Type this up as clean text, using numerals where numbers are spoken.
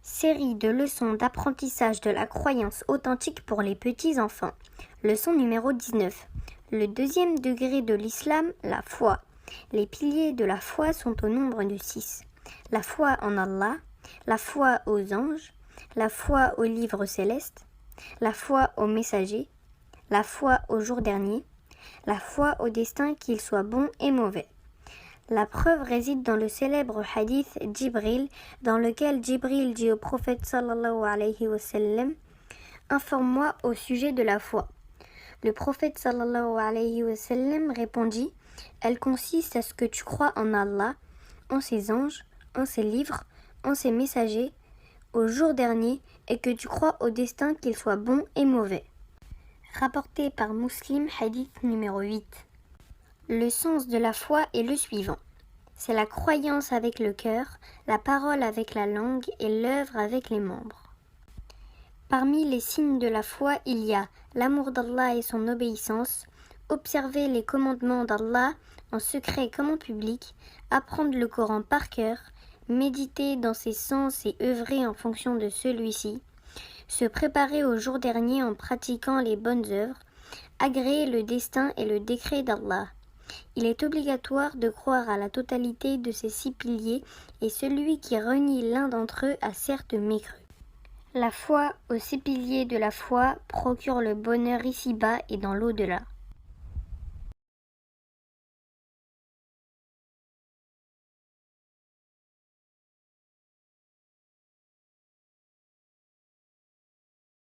Série de leçons d'apprentissage de la croyance authentique pour les petits enfants. Leçon numéro 19. Le deuxième degré de l'islam, la foi. Les piliers de la foi sont au nombre de 6. La foi en Allah, la foi aux anges, la foi aux livres célestes, la foi aux messagers, la foi au jour dernier, la foi au destin qu'il soit bon et mauvais. La preuve réside dans le célèbre hadith Jibril, dans lequel Jibril dit au prophète sallallahu alayhi wa sallam « Informe-moi au sujet de la foi ». Le prophète sallallahu alayhi wa sallam répondit « Elle consiste à ce que tu crois en Allah, en ses anges, en ses livres, en ses messagers, au jour dernier, et que tu crois au destin qu'il soit bon et mauvais. » Rapporté par Muslim, hadith numéro 8. Le sens de la foi est le suivant. C'est la croyance avec le cœur, la parole avec la langue et l'œuvre avec les membres. Parmi les signes de la foi, il y a l'amour d'Allah et son obéissance, observer les commandements d'Allah en secret comme en public, apprendre le Coran par cœur, méditer dans ses sens et œuvrer en fonction de celui-ci, se préparer au jour dernier en pratiquant les bonnes œuvres, agréer le destin et le décret d'Allah. Il est obligatoire de croire à la totalité de ces 6 piliers et celui qui renie l'un d'entre eux a certes mécru. La foi aux 6 piliers de la foi procure le bonheur ici-bas et dans l'au-delà.